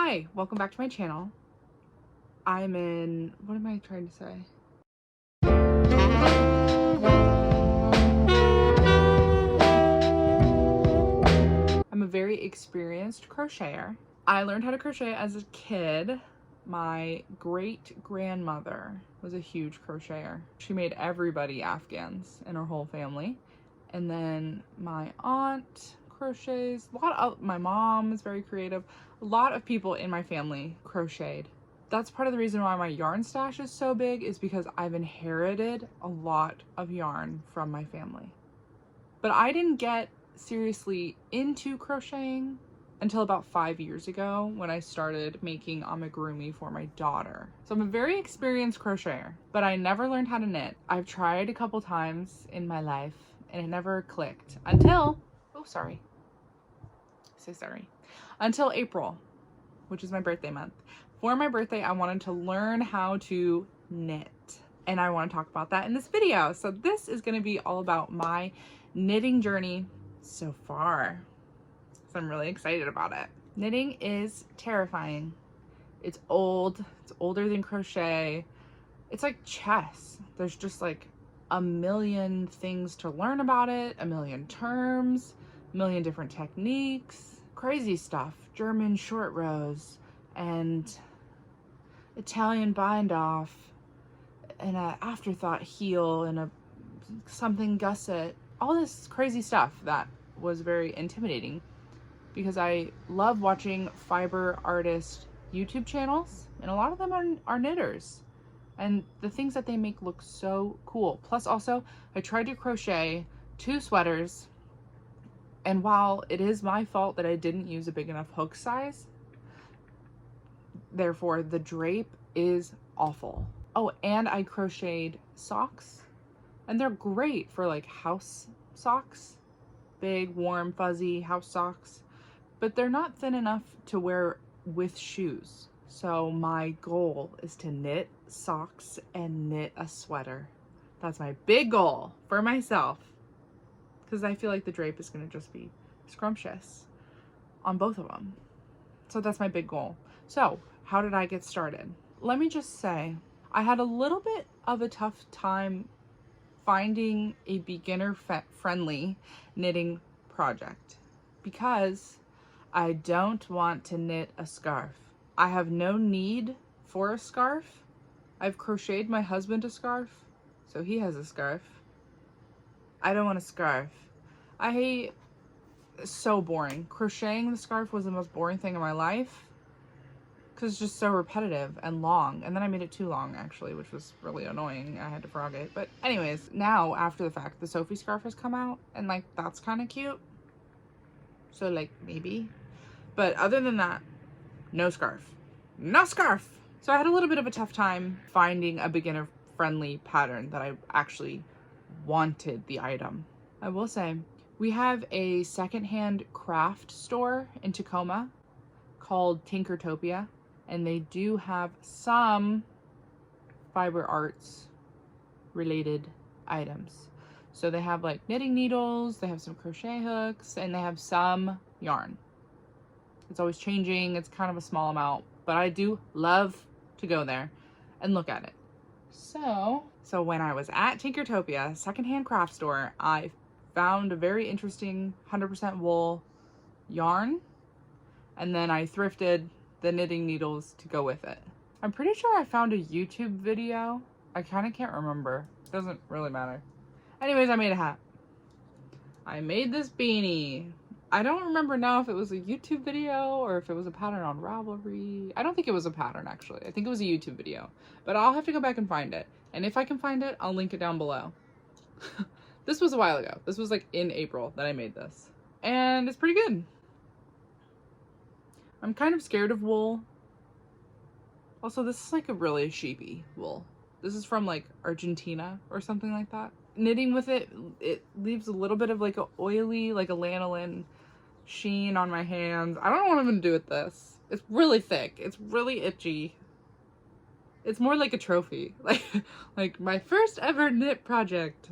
Hi, welcome back to my channel. What am I trying to say? I'm a very experienced crocheter. I learned how to crochet as a kid. My great grandmother was a huge crocheter. She made everybody Afghans in her whole family. And then my aunt crochets. My mom is very creative. A lot of people in my family crocheted. That's part of the reason why my yarn stash is so big, is because I've inherited a lot of yarn from my family. But I didn't get seriously into crocheting until about 5 years ago when I started making amigurumi for my daughter. So I'm a very experienced crocheter, but I never learned how to knit. I've tried a couple times in my life and it never clicked until, until April, which is my birthday month. For my birthday, I wanted to learn how to knit, and I want to talk about that in this video. So this is going to be all about my knitting journey so far. So I'm really excited about it. Knitting is terrifying. It's old. It's older than crochet. It's like chess. There's just like a million things to learn about it, a million terms, a million different techniques, crazy stuff. German short rows and Italian bind off and a afterthought heel and a something gusset. All this crazy stuff that was very intimidating because I love watching fiber artist YouTube channels, and a lot of them are knitters, and the things that they make look so cool. Plus also, I tried to crochet 2 sweaters, and while it is my fault that I didn't use a big enough hook size, therefore the drape is awful. Oh, and I crocheted socks, and they're great for like house socks, big, warm, fuzzy house socks, but they're not thin enough to wear with shoes. So my goal is to knit socks and knit a sweater. That's my big goal for myself, because I feel like the drape is going to just be scrumptious on both of them. So that's my big goal. So how did I get started? Let me just say, I had a little bit of a tough time finding a beginner-friendly knitting project because I don't want to knit a scarf. I have no need for a scarf. I've crocheted my husband a scarf, so he has a scarf. I don't want a scarf. It's so boring. Crocheting the scarf was the most boring thing in my life because it's just so repetitive and long. And then I made it too long, actually, which was really annoying. I had to frog it. But anyways, now after the fact, the Sophie scarf has come out, and like that's kind of cute. So like maybe. But other than that, no scarf. No scarf! So I had a little bit of a tough time finding a beginner-friendly pattern that I actually wanted the item. I will say, we have a secondhand craft store in Tacoma called Tinkertopia, and they do have some fiber arts related items. So they have like knitting needles, they have some crochet hooks, and they have some yarn. It's always changing. It's kind of a small amount, but I do love to go there and look at it. So when I was at Tinkertopia, secondhand craft store, I found a very interesting 100% wool yarn, and then I thrifted the knitting needles to go with it. I'm pretty sure I found a YouTube video. I kind of can't remember. It doesn't really matter. Anyways, I made a hat. I made this beanie. I don't remember now if it was a YouTube video or if it was a pattern on Ravelry. I don't think it was a pattern, actually. I think it was a YouTube video, but I'll have to go back and find it. And if I can find it, I'll link it down below. This was a while ago. This was like in April that I made this, and it's pretty good. I'm kind of scared of wool. Also, this is like a really sheepy wool. This is from like Argentina or something like that. Knitting with it, it leaves a little bit of like a oily, like a lanolin sheen on my hands. I don't know what I'm gonna do with this. It's really thick. It's really itchy. It's more like a trophy. Like my first ever knit project.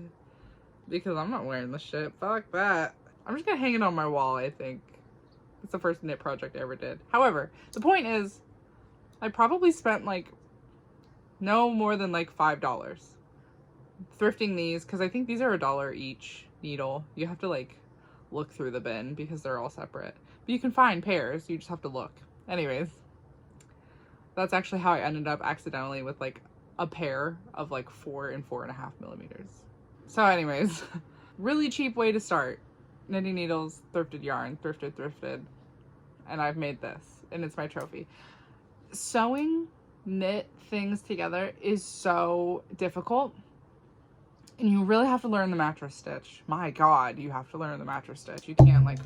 Because I'm not wearing this shit. Fuck that. I'm just gonna hang it on my wall, I think. It's the first knit project I ever did. However, the point is, I probably spent like no more than like $5 thrifting these, because I think these are $1 each needle. You have to like look through the bin because they're all separate. But you can find pairs, you just have to look. Anyways, that's actually how I ended up accidentally with like a pair of like 4 and 4.5 millimeters. So anyways, really cheap way to start. Knitting needles, thrifted yarn, thrifted, and I've made this, and it's my trophy. Sewing knit things together is so difficult, and you really have to learn the mattress stitch. My God, you have to learn the mattress stitch. You can't like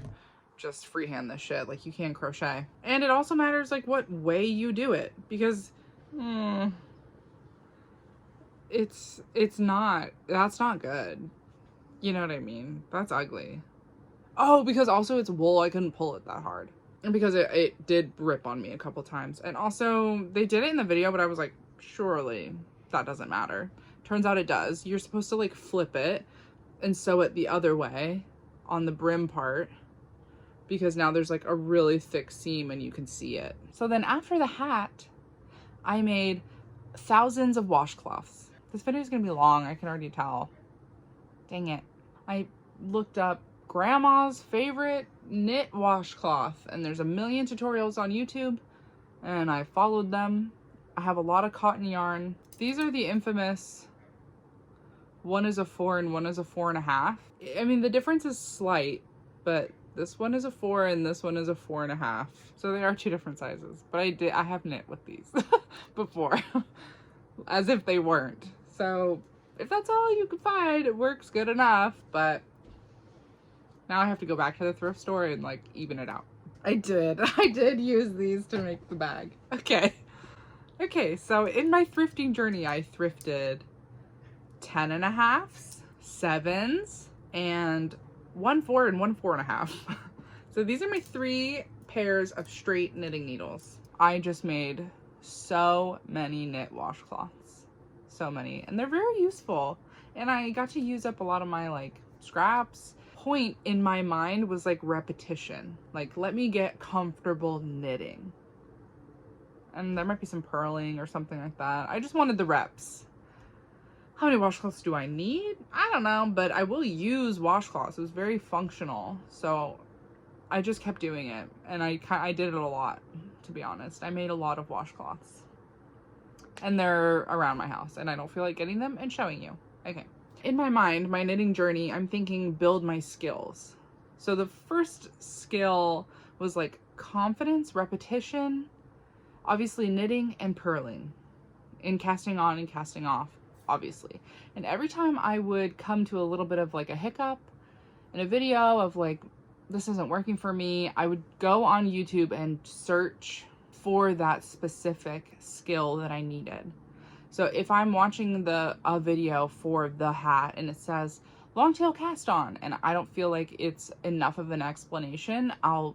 just freehand this shit. Like, you can't crochet. And it also matters like what way you do it, because that's not good. You know what I mean? That's ugly. Oh, because also it's wool, I couldn't pull it that hard. And because it did rip on me a couple times. And also, they did it in the video, but I was like, surely that doesn't matter. Turns out it does. You're supposed to like flip it and sew it the other way on the brim part, because now there's like a really thick seam and you can see it. So then after the hat, I made thousands of washcloths. This video is gonna be long, I can already tell. Dang it. I looked up grandma's favorite knit washcloth, and there's a million tutorials on YouTube, and I followed them. I have a lot of cotton yarn. These are the infamous, one is a 4 and one is a 4.5. I mean, the difference is slight, but this one is a 4 and this one is a 4.5. So they are 2 different sizes, but I have knit with these before, as if they weren't. So if that's all you can find, it works good enough, but now I have to go back to the thrift store and like even it out. I did use these to make the bag. Okay, so in my thrifting journey, I thrifted 10.5s, 7s, and 1 4 and 1 4.5. So these are my 3 pairs of straight knitting needles. I just made so many knit washcloths. So many. And they're very useful. And I got to use up a lot of my like scraps. Point in my mind was like repetition. Like, let me get comfortable knitting. And there might be some purling or something like that. I just wanted the reps. How many washcloths do I need? I don't know, but I will use washcloths. It was very functional. So I just kept doing it. And I did it a lot, to be honest. I made a lot of washcloths. And they're around my house. And I don't feel like getting them and showing you. Okay. In my mind, my knitting journey, I'm thinking build my skills. So the first skill was like confidence, repetition, obviously knitting and purling, in casting on and casting off, obviously. And every time I would come to a little bit of like a hiccup in a video of like, this isn't working for me, I would go on YouTube and search for that specific skill that I needed. So if I'm watching a video for the hat and it says long tail cast on and I don't feel like it's enough of an explanation, I'll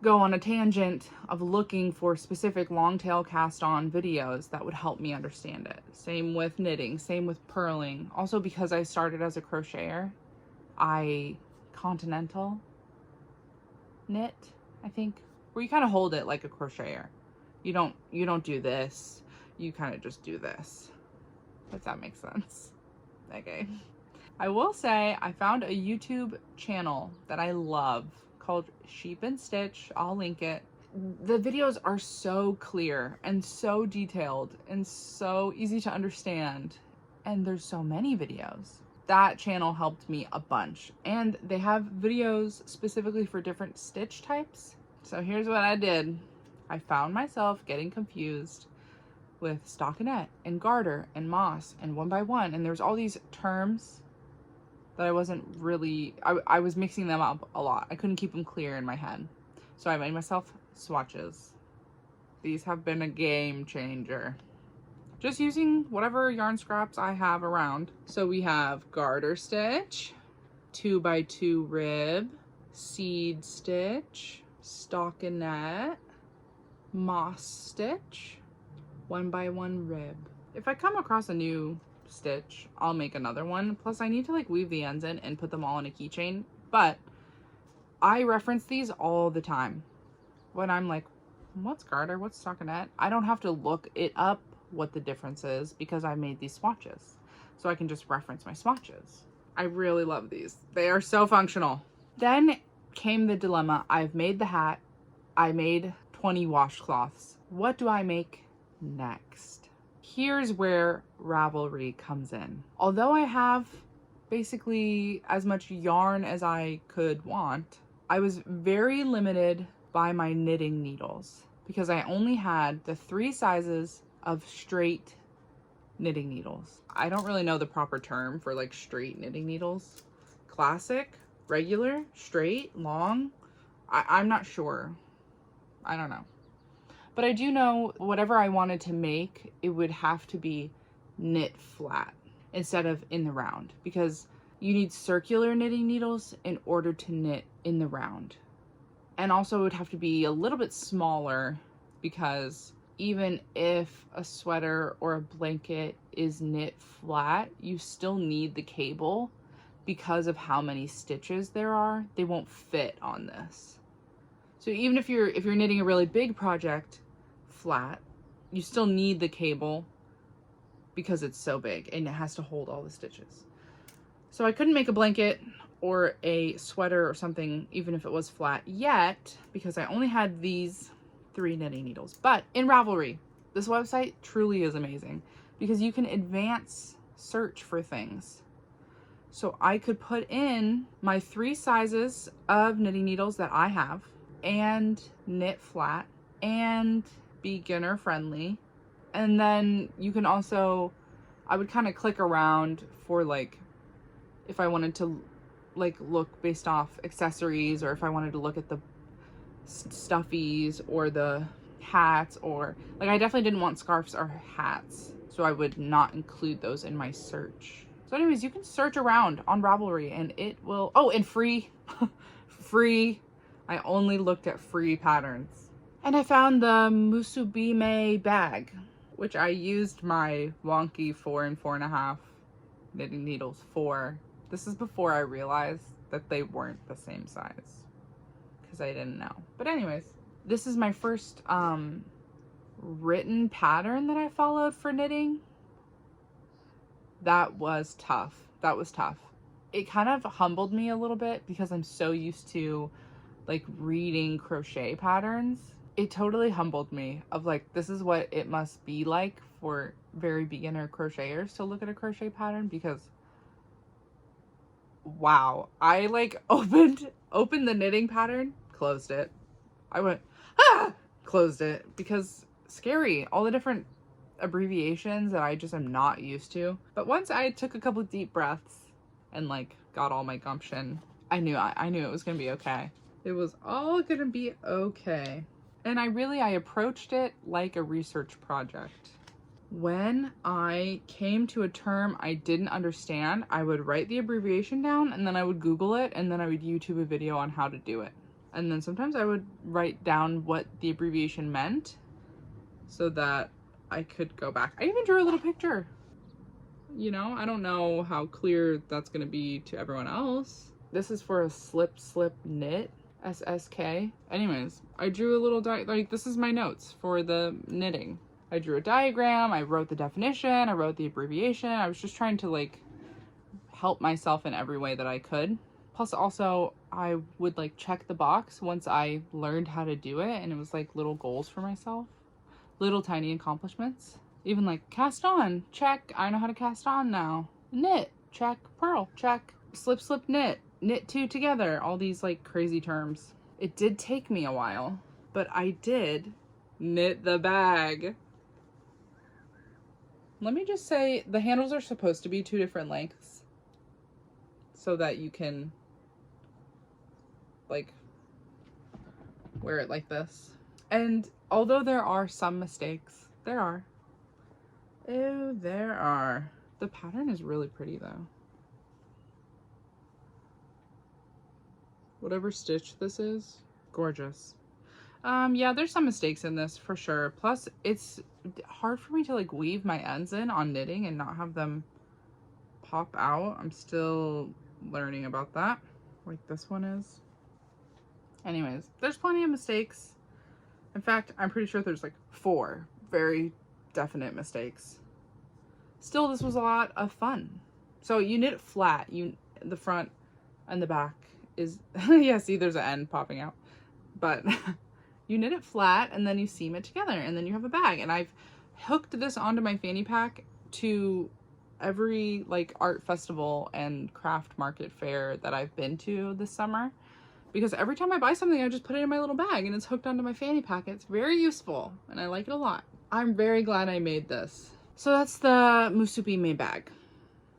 go on a tangent of looking for specific long tail cast on videos that would help me understand it. Same with knitting, same with purling. Also, because I started as a crocheter, I continental knit, I think, where you kind of hold it like a crocheter. You don't do this. You kind of just do this, if that makes sense. Okay. I will say I found a YouTube channel that I love called Sheep and Stitch. I'll link it. The videos are so clear and so detailed and so easy to understand. And there's so many videos. That channel helped me a bunch. And they have videos specifically for different stitch types. So here's what I did. I found myself getting confused with stockinette and garter and moss and 1x1, and there's all these terms that I wasn't really, I was mixing them up a lot. I couldn't keep them clear in my head. So I made myself swatches. These have been a game changer. Just using whatever yarn scraps I have around. So we have garter stitch, 2x2 rib, seed stitch, stockinette, moss stitch, 1x1 rib. If I come across a new stitch, I'll make another one. Plus I need to like weave the ends in and put them all in a keychain, but I reference these all the time. When I'm like, what's garter, what's stockinette? I don't have to look it up what the difference is because I made these swatches. So I can just reference my swatches. I really love these. They are so functional. Then came the dilemma. I've made the hat. I made 20 washcloths. What do I make next? Here's where Ravelry comes in. Although I have basically as much yarn as I could want, I was very limited by my knitting needles because I only had the 3 sizes of straight knitting needles. I don't really know the proper term for like straight knitting needles. Classic, regular, straight, long. I'm not sure. I don't know. But I do know whatever I wanted to make, it would have to be knit flat instead of in the round, because you need circular knitting needles in order to knit in the round. And also it would have to be a little bit smaller, because even if a sweater or a blanket is knit flat, you still need the cable because of how many stitches there are. They won't fit on this. So even if you're knitting a really big project flat, you still need the cable because it's so big and it has to hold all the stitches. So I couldn't make a blanket or a sweater or something, even if it was flat yet, because I only had these 3 knitting needles. But in Ravelry, this website truly is amazing because you can advance search for things. So I could put in my 3 sizes of knitting needles that I have, and knit flat, and beginner friendly. And then you can also, I would kind of click around for like, if I wanted to like look based off accessories, or if I wanted to look at the stuffies or the hats, or like I definitely didn't want scarves or hats, so I would not include those in my search. So anyways, you can search around on Ravelry and it will, oh, and free. Free. I only looked at free patterns. And I found the Musubime Bag, which I used my wonky 4 and 4.5 knitting needles for. This is before I realized that they weren't the same size, because I didn't know. But anyways, this is my first written pattern that I followed for knitting. That was tough. That was tough. It kind of humbled me a little bit because I'm so used to like reading crochet patterns. It totally humbled me of like, this is what it must be like for very beginner crocheters to look at a crochet pattern, because wow, I like opened the knitting pattern, closed it. I went, ah, closed it, because scary, all the different abbreviations that I just am not used to. But once I took a couple of deep breaths and like got all my gumption, I knew it was gonna be okay. It was all gonna be okay. And I approached it like a research project. When I came to a term I didn't understand, I would write the abbreviation down, and then I would Google it, and then I would YouTube a video on how to do it. And then sometimes I would write down what the abbreviation meant so that I could go back. I even drew a little picture. You know, I don't know how clear that's gonna be to everyone else. This is for a slip knit, SSK. Anyways, I drew a little like this is my notes for the knitting. I drew a diagram, I wrote the definition, I wrote the abbreviation. I was just trying to like help myself in every way that I could. Plus also I would like check the box once I learned how to do it, and it was like little goals for myself, little tiny accomplishments. Even like cast on, check, I know how to cast on now. Knit, check, purl, check, slip knit, knit 2 together, all these like crazy terms. It did take me a while, but I did knit the bag. Let me just say, the handles are supposed to be 2 different lengths so that you can like wear it like this. And although there are some mistakes, there are. The pattern is really pretty though. Whatever stitch this is, gorgeous. Yeah, there's some mistakes in this for sure. Plus, it's hard for me to like weave my ends in on knitting and not have them pop out. I'm still learning about that, like this one is. Anyways, there's plenty of mistakes. In fact, I'm pretty sure there's like 4 very definite mistakes. Still, this was a lot of fun. So you knit it flat. The front and the back is, yeah, see, there's an end popping out. But you knit it flat and then you seam it together and then you have a bag. And I've hooked this onto my fanny pack to every like art festival and craft market fair that I've been to this summer, because every time I buy something I just put it in my little bag and it's hooked onto my fanny pack. It's very useful and I like it a lot. I'm very glad I made this. So that's the Musubime Bag,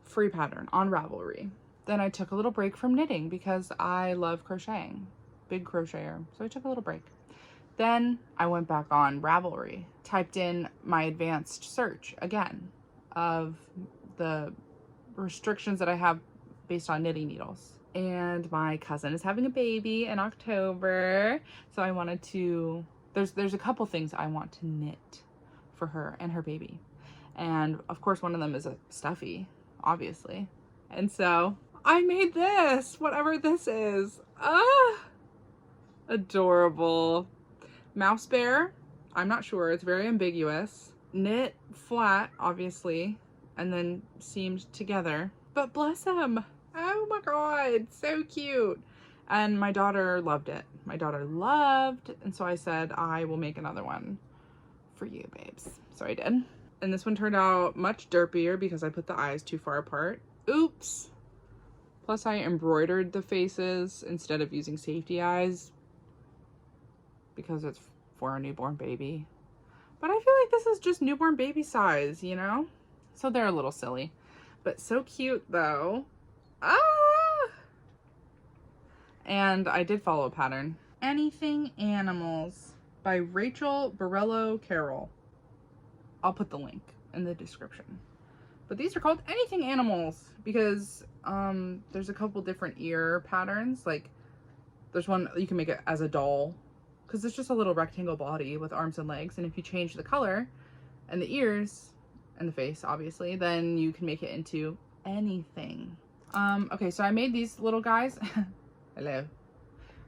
free pattern on Ravelry. Then I took a little break from knitting because I love crocheting, big crocheter, so I took a little break. Then I went back on Ravelry, typed in my advanced search again of the restrictions that I have based on knitting needles. And my cousin is having a baby in October, so I wanted to, there's a couple things I want to knit for her and her baby. And of course one of them is a stuffy, obviously. And so I made this, whatever this is. Ah, adorable. Mouse bear, I'm not sure, it's very ambiguous. Knit flat, obviously, and then seamed together. But bless him. Oh my god, so cute. And my daughter loved it. My daughter loved, and so I said, I will make another one for you, babes. So I did. And this one turned out much derpier because I put the eyes too far apart. Oops. Plus I embroidered the faces instead of using safety eyes because it's for a newborn baby. But I feel like this is just newborn baby size, you know? So they're a little silly, but so cute though. Ah! And I did follow a pattern. Anything Animals by Rachel Barillo Carroll. I'll put the link in the description. But these are called Anything Animals because there's a couple different ear patterns. Like there's one you can make it as a doll because it's just a little rectangle body with arms and legs, and if you change the color and the ears and the face, obviously, then you can make it into anything. Okay, so I made these little guys. Hello.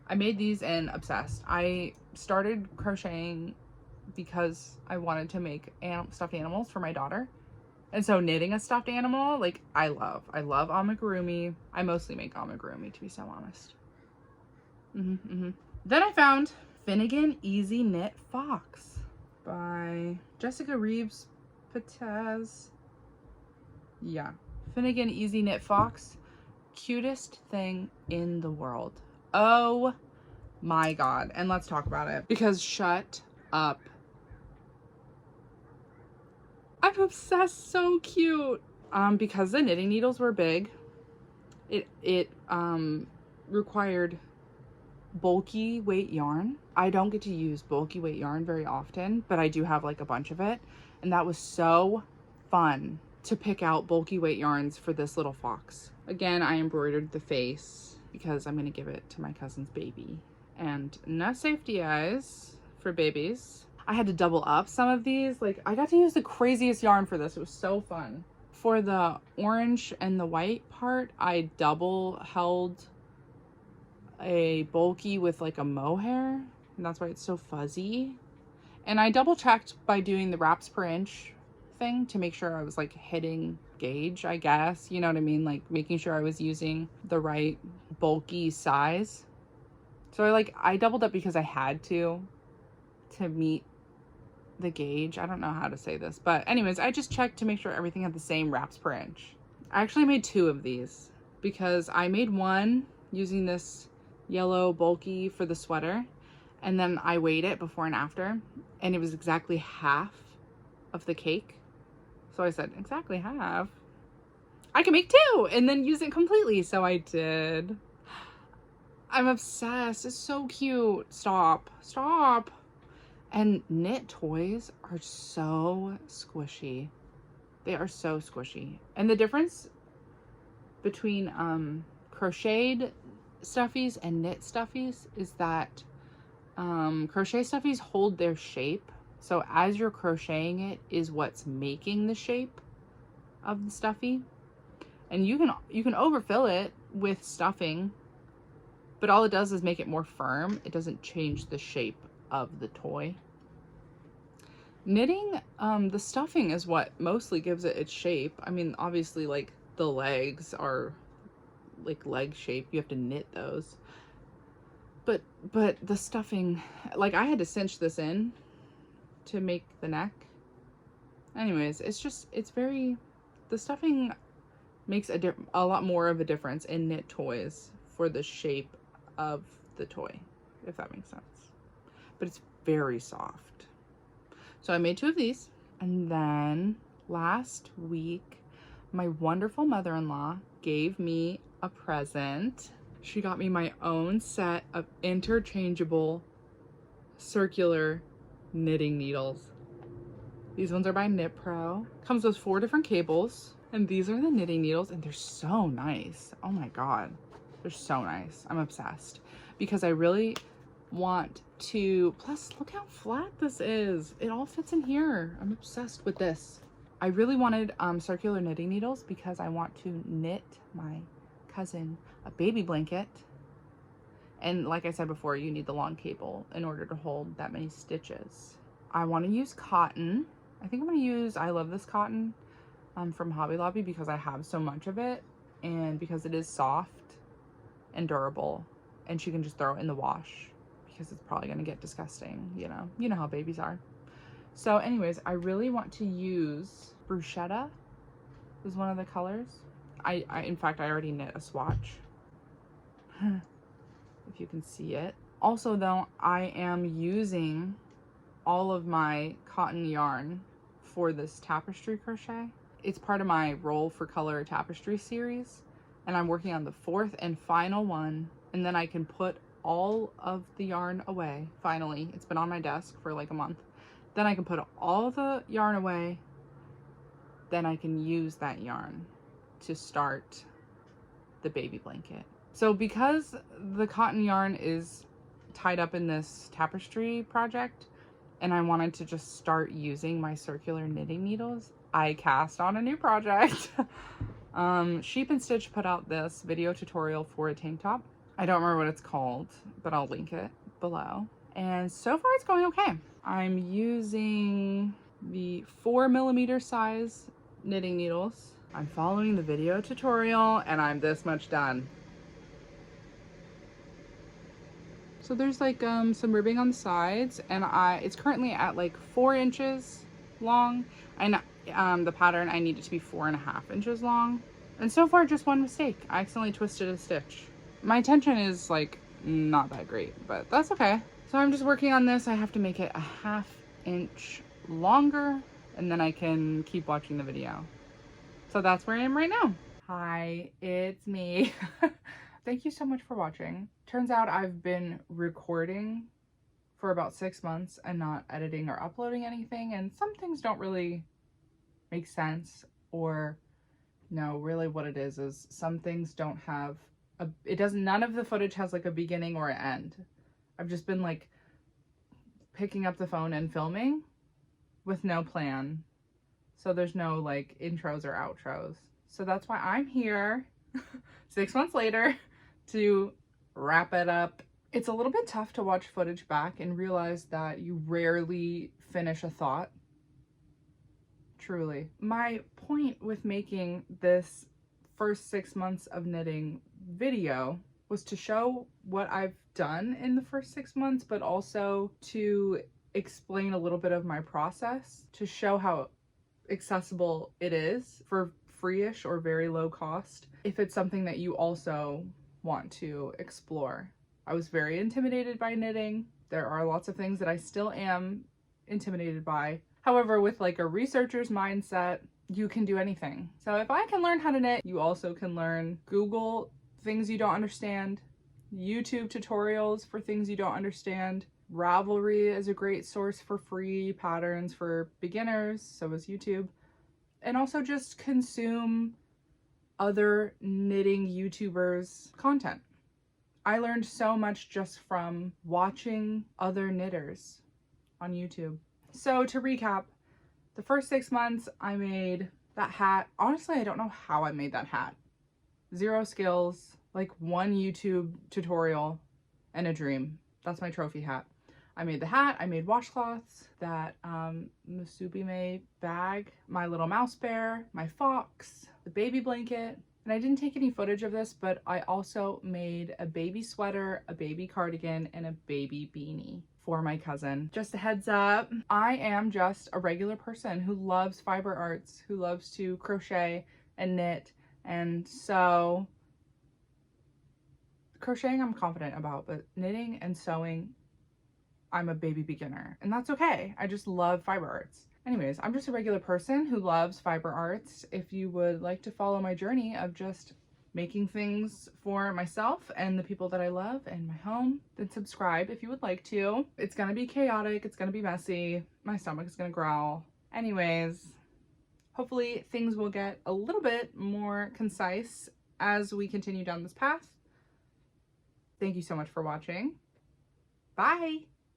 I made these in Obsessed. I started crocheting because I wanted to make stuffed animals for my daughter. And so knitting a stuffed animal, like, I love amigurumi. I mostly make amigurumi, to be so honest. Then I found Finnegan Easy Knit Fox by Jessica Reeves Pataz. Yeah. Finnegan Easy Knit Fox. Cutest thing in the world. Oh my god. And let's talk about it. Because shut up. I'm obsessed. So cute. Because the knitting needles were big, it required bulky weight yarn. I don't get to use bulky weight yarn very often, but I do have like a bunch of it, and that was so fun to pick out bulky weight yarns for this little fox. Again, I embroidered the face because I'm gonna give it to my cousin's baby, and no safety eyes for babies. I had to double up some of these. Like, I got to use the craziest yarn for this. It was so fun. For the orange and the white part, I double held a bulky with like a mohair, and that's why it's so fuzzy. And I double checked by doing the wraps per inch thing to make sure I was like hitting gauge, I guess, you know what I mean, like making sure I was using the right bulky size. So I doubled up because I had to meet the gauge. I don't know how to say this, but anyways, I just checked to make sure everything had the same wraps per inch. I actually made 2 of these because I made one using this yellow bulky for the sweater, and then I weighed it before and after, and it was exactly half of the cake. So I said, exactly half, I can make 2 and then use it completely. So I did. I'm obsessed. It's so cute. Stop. And knit toys are so squishy. They are so squishy. And the difference between crocheted stuffies and knit stuffies is that crochet stuffies hold their shape. So as you're crocheting it is what's making the shape of the stuffy. And you can overfill it with stuffing but all it does is make it more firm. It doesn't change the shape of the toy. Knitting, the stuffing is what mostly gives it its shape. I mean, obviously, like, the legs are like leg shape. You have to knit those. But the stuffing, like, I had to cinch this in to make the neck. Anyways, it's very, the stuffing makes a lot more of a difference in knit toys for the shape of the toy, if that makes sense. But it's very soft. So I made 2 of these, and then last week my wonderful mother-in-law gave me a present. She got me my own set of interchangeable circular knitting needles. These ones are by Knit Pro. Comes with 4 different cables, and these are the knitting needles, and they're so nice. Oh my god, they're so nice. I'm obsessed because I really want to, plus look how flat this is. It all fits in here. I'm obsessed with this. I really wanted circular knitting needles because I want to knit my cousin a baby blanket, and like I said before, you need the long cable in order to hold that many stitches. I want to use cotton. I think I'm going to use I Love This cotton from Hobby Lobby because I have so much of it, and because it is soft and durable, and she can just throw it in the wash because it's probably going to get disgusting, you know how babies are. So anyways, I really want to use bruschetta is one of the colors. I in fact, I already knit a swatch if you can see it. Also though, I am using all of my cotton yarn for this tapestry crochet. It's part of my Roll for Color tapestry series, and I'm working on the 4th and final one, and then I can put all of the yarn away. Finally, it's been on my desk for like a month. Then I can put all the yarn away. Then I can use that yarn to start the baby blanket. So because the cotton yarn is tied up in this tapestry project, and I wanted to just start using my circular knitting needles, I cast on a new project. Sheep and Stitch put out this video tutorial for a tank top. I don't remember what it's called, but I'll link it below. And so far it's going okay. I'm using the 4mm size knitting needles. I'm following the video tutorial, and I'm this much done. So there's like some ribbing on the sides, and it's currently at like 4 inches long, and the pattern, I need it to be 4.5 inches long. And so far, just one mistake. I accidentally twisted a stitch. My tension is like not that great, but that's okay. So I'm just working on this. I have to make it a 1/2 inch longer, and then I can keep watching the video. So that's where I am right now. Hi, it's me. Thank you so much for watching. Turns out I've been recording for about 6 months and not editing or uploading anything, and some things don't really make sense, or no, really what it is some things don't have none of the footage has like a beginning or an end. I've just been like picking up the phone and filming with no plan. So there's no like intros or outros. So that's why I'm here 6 months later to wrap it up. It's a little bit tough to watch footage back and realize that you rarely finish a thought. Truly. My point with making this first 6 months of knitting video was to show what I've done in the first 6 months, but also to explain a little bit of my process, to show how accessible it is for free-ish or very low cost if it's something that you also want to explore. I was very intimidated by knitting. There are lots of things that I still am intimidated by. However, with like a researcher's mindset, you can do anything. So if I can learn how to knit, you also can learn. Google things you don't understand, YouTube tutorials for things you don't understand. Ravelry is a great source for free patterns for beginners, so is YouTube. And also just consume other knitting YouTubers' content. I learned so much just from watching other knitters on YouTube. So to recap, the first 6 months I made that hat. Honestly, I don't know how I made that hat. Zero skills, like one YouTube tutorial and a dream. That's my trophy hat. I made the hat, I made washcloths, that Musubime bag, my little mouse bear, my fox, the baby blanket. And I didn't take any footage of this, but I also made a baby sweater, a baby cardigan, and a baby beanie for my cousin. Just a heads up, I am just a regular person who loves fiber arts, who loves to crochet and knit. And so crocheting I'm confident about, but knitting and sewing, I'm a baby beginner, and that's okay. I just love fiber arts. Anyways, I'm just a regular person who loves fiber arts. If you would like to follow my journey of just making things for myself and the people that I love and my home, then subscribe if you would like to. It's gonna be chaotic, it's gonna be messy, my stomach is gonna growl. Anyways, hopefully things will get a little bit more concise as we continue down this path. Thank you so much for watching. Bye!